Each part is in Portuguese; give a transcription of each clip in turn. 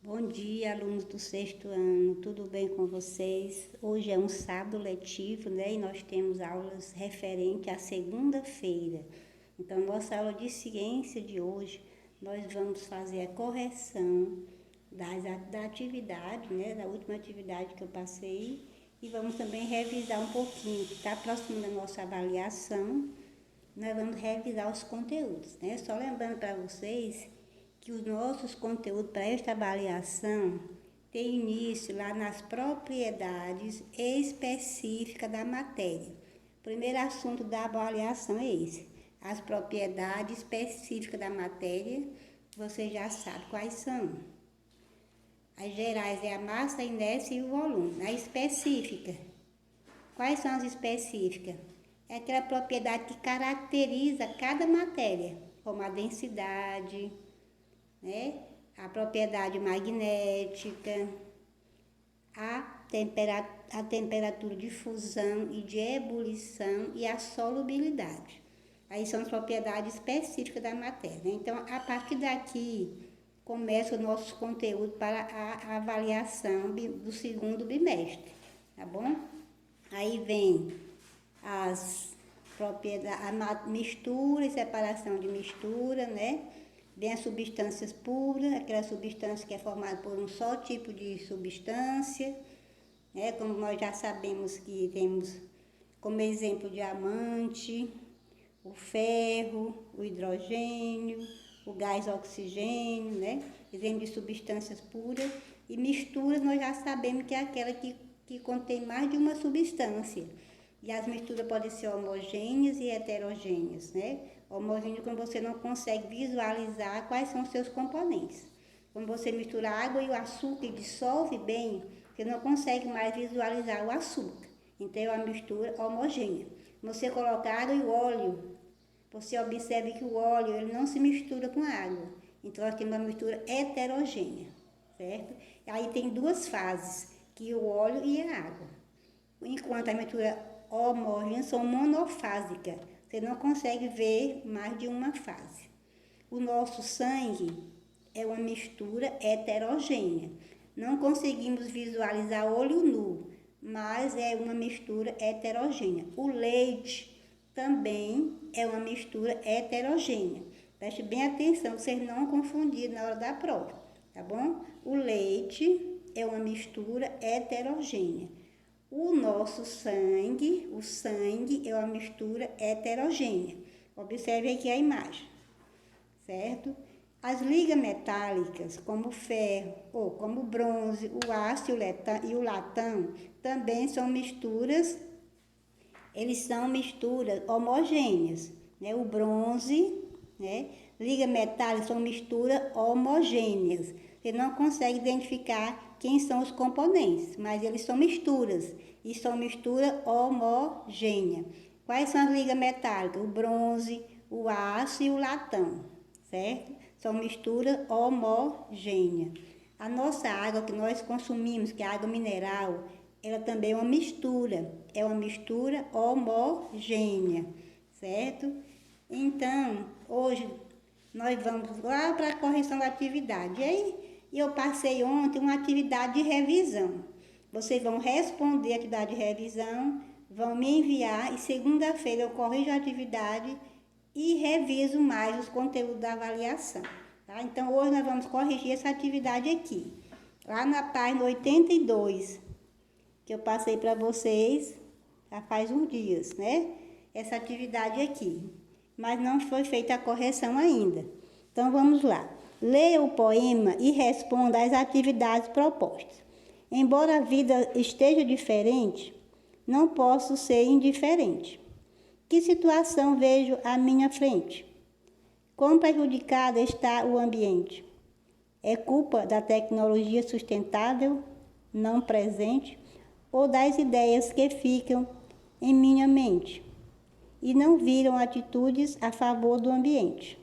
Bom dia, alunos do sexto ano, tudo bem com vocês? Hoje é um sábado letivo, né? E nós temos aulas referentes à segunda-feira. Então, nossa aula de ciência de hoje, nós vamos fazer a correção da atividade, né? Da última atividade que eu passei. E vamos também revisar um pouquinho, que está próximo da nossa avaliação. Nós vamos revisar os conteúdos, né? Só lembrando para vocês que os nossos conteúdos para esta avaliação têm início lá nas propriedades específicas da matéria. O primeiro assunto da avaliação é esse, as propriedades específicas da matéria, você já sabe quais são. As gerais é a massa, a inércia e o volume. A específica, quais são as específicas? É aquela propriedade que caracteriza cada matéria, como a densidade, né? A propriedade magnética, a temperatura de fusão e de ebulição e a solubilidade. Aí são as propriedades específicas da matéria, né? Então, a partir daqui, começa o nosso conteúdo para a avaliação do segundo bimestre, tá bom? Aí vem as propriedades, a mistura e separação de mistura, né? Vem as substâncias puras, aquela substância que é formada por um só tipo de substância, né? Como nós já sabemos que temos como exemplo o diamante, o ferro, o hidrogênio, o gás oxigênio, né? Exemplo de substâncias puras. E misturas nós já sabemos que é aquela que contém mais de uma substância. E as misturas podem ser homogêneas e heterogêneas, né? Homogêneo quando você não consegue visualizar quais são os seus componentes. Quando você mistura água e o açúcar e dissolve bem, você não consegue mais visualizar o açúcar. Então é uma mistura homogênea. Você coloca água e o óleo, você observa que o óleo ele não se mistura com a água. Então nós temos uma mistura heterogênea, certo? E aí tem duas fases, que o óleo e a água. Enquanto a mistura homogêneas são monofásicas. Você não consegue ver mais de uma fase. O nosso sangue é uma mistura heterogênea. Não conseguimos visualizar olho nu, mas é uma mistura heterogênea. O leite também é uma mistura heterogênea. Preste bem atenção, vocês não confundirem na hora da prova, tá bom? O leite é uma mistura heterogênea. O nosso sangue, o sangue é uma mistura heterogênea. Observe aqui a imagem, certo? As ligas metálicas, como o ferro, ou como o bronze, o aço e o latão, também são misturas, eles são misturas homogêneas, né? O bronze, né? Ligas metálicas são misturas homogêneas. Você não consegue identificar quem são os componentes, mas eles são misturas, e são mistura homogênea. Quais são as ligas metálicas? O bronze, o aço e o latão, certo? São mistura homogênea. A nossa água que nós consumimos, que é a água mineral, ela também é uma mistura homogênea, certo? Então, hoje nós vamos lá para a correção da atividade. E aí, eu passei ontem uma atividade de revisão. Vocês vão responder a atividade de revisão, vão me enviar e segunda-feira eu corrijo a atividade e reviso mais os conteúdos da avaliação. Tá? Então, hoje nós vamos corrigir essa atividade aqui. Lá na página 82, que eu passei para vocês já faz uns dias, né? Essa atividade aqui. Mas não foi feita a correção ainda. Então, vamos lá. Leia o poema e responda às atividades propostas. Embora a vida esteja diferente, não posso ser indiferente. Que situação vejo à minha frente? Quão prejudicado está o ambiente? É culpa da tecnologia sustentável, não presente, ou das ideias que ficam em minha mente e não viram atitudes a favor do ambiente?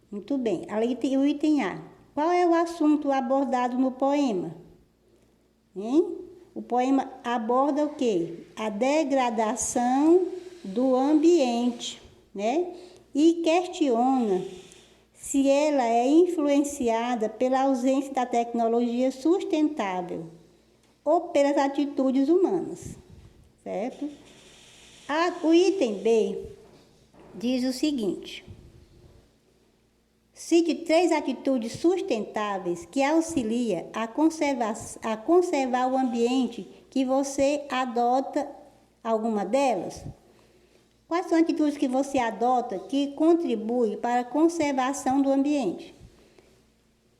Muito bem. O item A. Qual é o assunto abordado no poema? Hein? O poema aborda o quê? A degradação do ambiente, né? E questiona se ela é influenciada pela ausência da tecnologia sustentável ou pelas atitudes humanas, certo? O item B diz o seguinte: cite 3 atitudes sustentáveis que auxiliam a conservar o ambiente que você adota alguma delas. Quais são as atitudes que você adota que contribuem para a conservação do ambiente?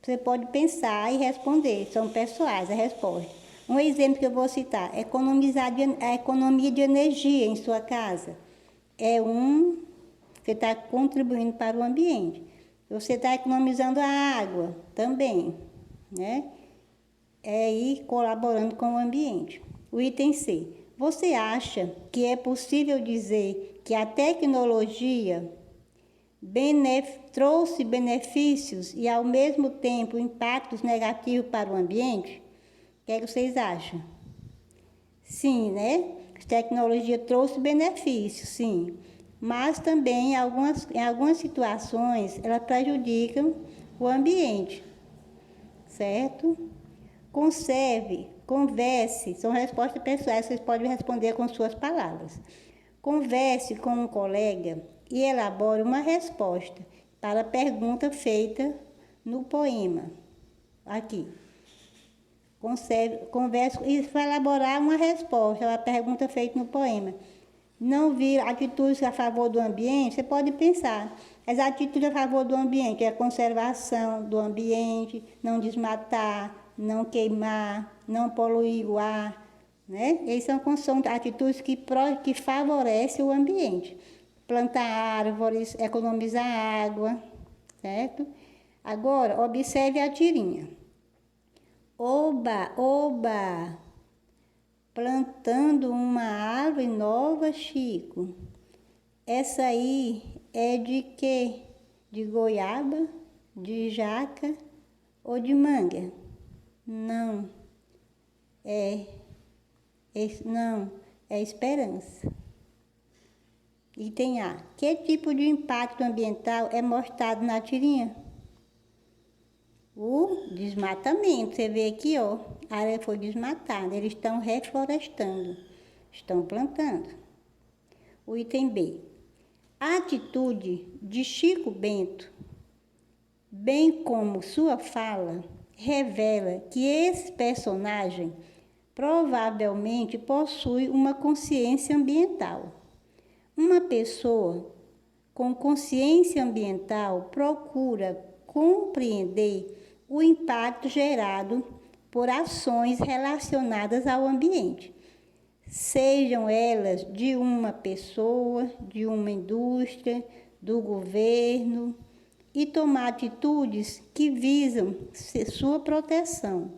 Você pode pensar e responder, são pessoais a resposta. Um exemplo que eu vou citar: a economia de energia em sua casa. Você está contribuindo para o ambiente. Você está economizando a água também, né? É ir colaborando com o ambiente. O item C: você acha que é possível dizer que a tecnologia trouxe benefícios e, ao mesmo tempo, impactos negativos para o ambiente? O que é que vocês acham? Sim, né? A tecnologia trouxe benefícios, sim. Mas também, em algumas situações, ela prejudica o ambiente, certo? Converse, são respostas pessoais, vocês podem responder com suas palavras. Converse com um colega e elabore uma resposta para a pergunta feita no poema. Aqui. Converse e vai elaborar uma resposta para a pergunta feita no poema. Não vir atitudes a favor do ambiente, você pode pensar. As atitudes a favor do ambiente é a conservação do ambiente, não desmatar, não queimar, não poluir o ar, né? Essas são atitudes que favorecem o ambiente. Plantar árvores, economizar água, certo? Agora, observe a tirinha. Oba, oba! Plantando uma árvore nova, Chico. Essa aí é de quê? De goiaba, de jaca ou de manga? Não. Não, é esperança. Item A: que tipo de impacto ambiental é mostrado na tirinha? O desmatamento. Você vê aqui, ó, a área foi desmatada, eles estão reflorestando, estão plantando. O item B: a atitude de Chico Bento, bem como sua fala, revela que esse personagem provavelmente possui uma consciência ambiental. Uma pessoa com consciência ambiental procura compreender o impacto gerado por ações relacionadas ao ambiente, sejam elas de uma pessoa, de uma indústria, do governo, e tomar atitudes que visam sua proteção.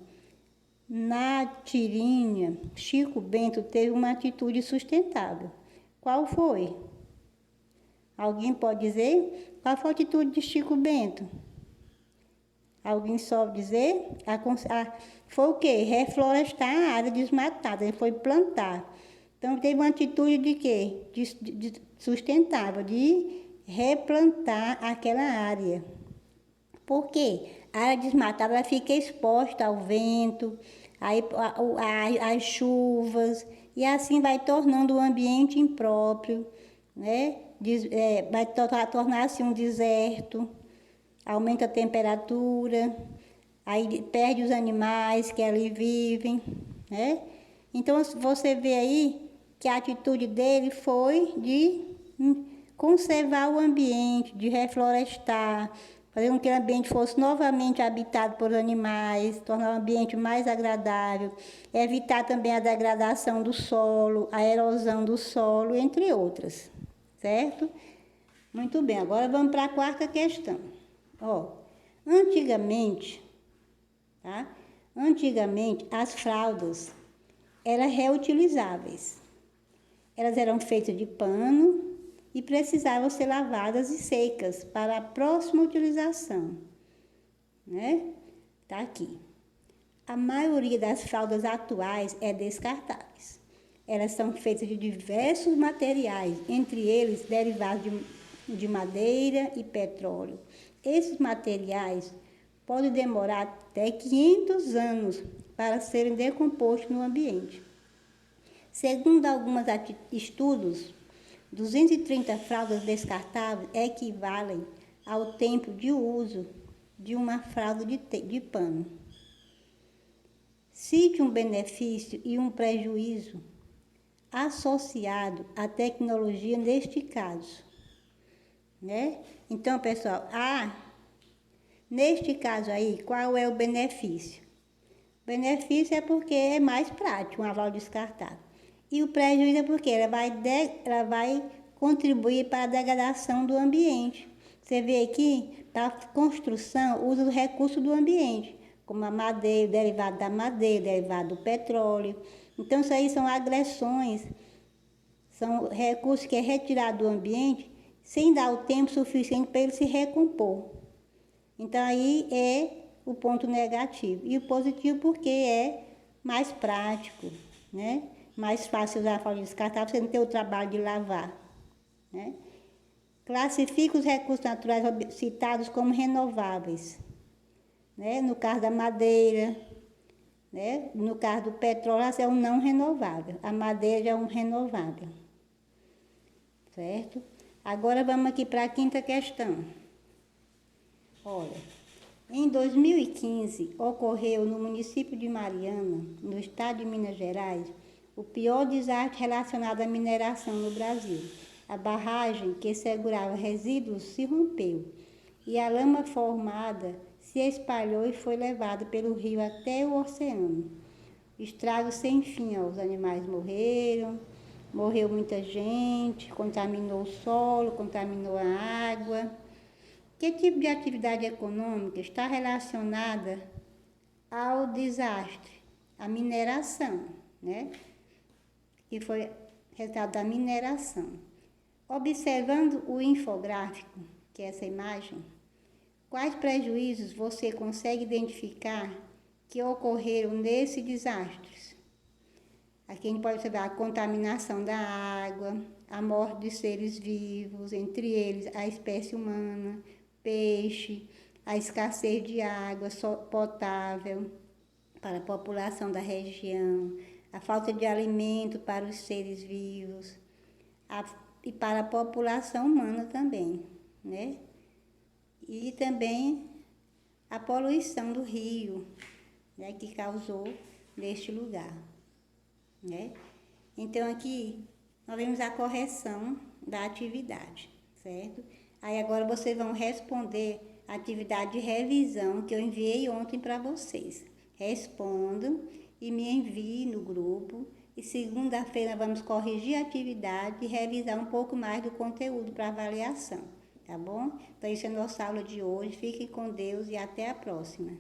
Na tirinha, Chico Bento teve uma atitude sustentável. Qual foi? Alguém pode dizer? Qual foi a atitude de Chico Bento? Alguém sabe dizer? Foi o quê? Reflorestar a área desmatada, ele foi plantar. Então, teve uma atitude de quê? De sustentável, de replantar aquela área. Por quê? A área desmatada ela fica exposta ao vento, às chuvas, e assim vai tornando o ambiente impróprio, né? Vai tornar-se um deserto, aumenta a temperatura, aí perde os animais que ali vivem, né? Então, você vê aí que a atitude dele foi de conservar o ambiente, de reflorestar, fazer com que o ambiente fosse novamente habitado por animais, tornar o ambiente mais agradável, evitar também a degradação do solo, a erosão do solo, entre outras, certo? Muito bem, agora vamos para a quarta questão. Antigamente, as fraldas eram reutilizáveis. Elas eram feitas de pano e precisavam ser lavadas e secas para a próxima utilização, né? Tá aqui. A maioria das fraldas atuais é descartáveis. Elas são feitas de diversos materiais, entre eles derivados de de madeira e petróleo. Esses materiais podem demorar até 500 anos para serem decompostos no ambiente. Segundo alguns estudos, 230 fraldas descartáveis equivalem ao tempo de uso de uma fralda de pano. Cite um benefício e um prejuízo associado à tecnologia neste caso, né? Então, pessoal, neste caso aí, qual é o benefício? O benefício é porque é mais prático uma fralda descartável. E o prejuízo é porque ela vai contribuir para a degradação do ambiente. Você vê aqui, para a construção, usa os recursos do ambiente, como a madeira, o derivado da madeira, o derivado do petróleo. Então, isso aí são agressões, são recursos que é retirado do ambiente sem dar o tempo suficiente para ele se recompor. Então, aí é o ponto negativo. E o positivo porque é mais prático, né? Mais fácil usar a fralda descartável, você não ter o trabalho de lavar, né? Classifica os recursos naturais citados como renováveis, né? No caso da madeira, né? No caso do petróleo, é um não renovável. A madeira já é um renovável, certo? Agora vamos aqui para a quinta questão. Olha, em 2015, ocorreu no município de Mariana, no estado de Minas Gerais, o pior desastre relacionado à mineração no Brasil. A barragem que segurava resíduos se rompeu e a lama formada se espalhou e foi levada pelo rio até o oceano. Estrago sem fim, os animais morreram, morreu muita gente, contaminou o solo, contaminou a água. Que tipo de atividade econômica está relacionada ao desastre? A mineração, né? Que foi resultado da mineração. Observando o infográfico, que é essa imagem, quais prejuízos você consegue identificar que ocorreram nesses desastres? Aqui a gente pode observar a contaminação da água, a morte de seres vivos, entre eles a espécie humana, peixe, a escassez de água potável para a população da região, a falta de alimento para os seres vivos e para a população humana também, né? E também a poluição do rio, né, que causou neste lugar, né? Então, aqui nós vemos a correção da atividade, certo? Aí agora vocês vão responder a atividade de revisão que eu enviei ontem para vocês. Respondam e me enviem no grupo. E segunda-feira vamos corrigir a atividade e revisar um pouco mais do conteúdo para avaliação, tá bom? Então, isso é a nossa aula de hoje. Fiquem com Deus e até a próxima.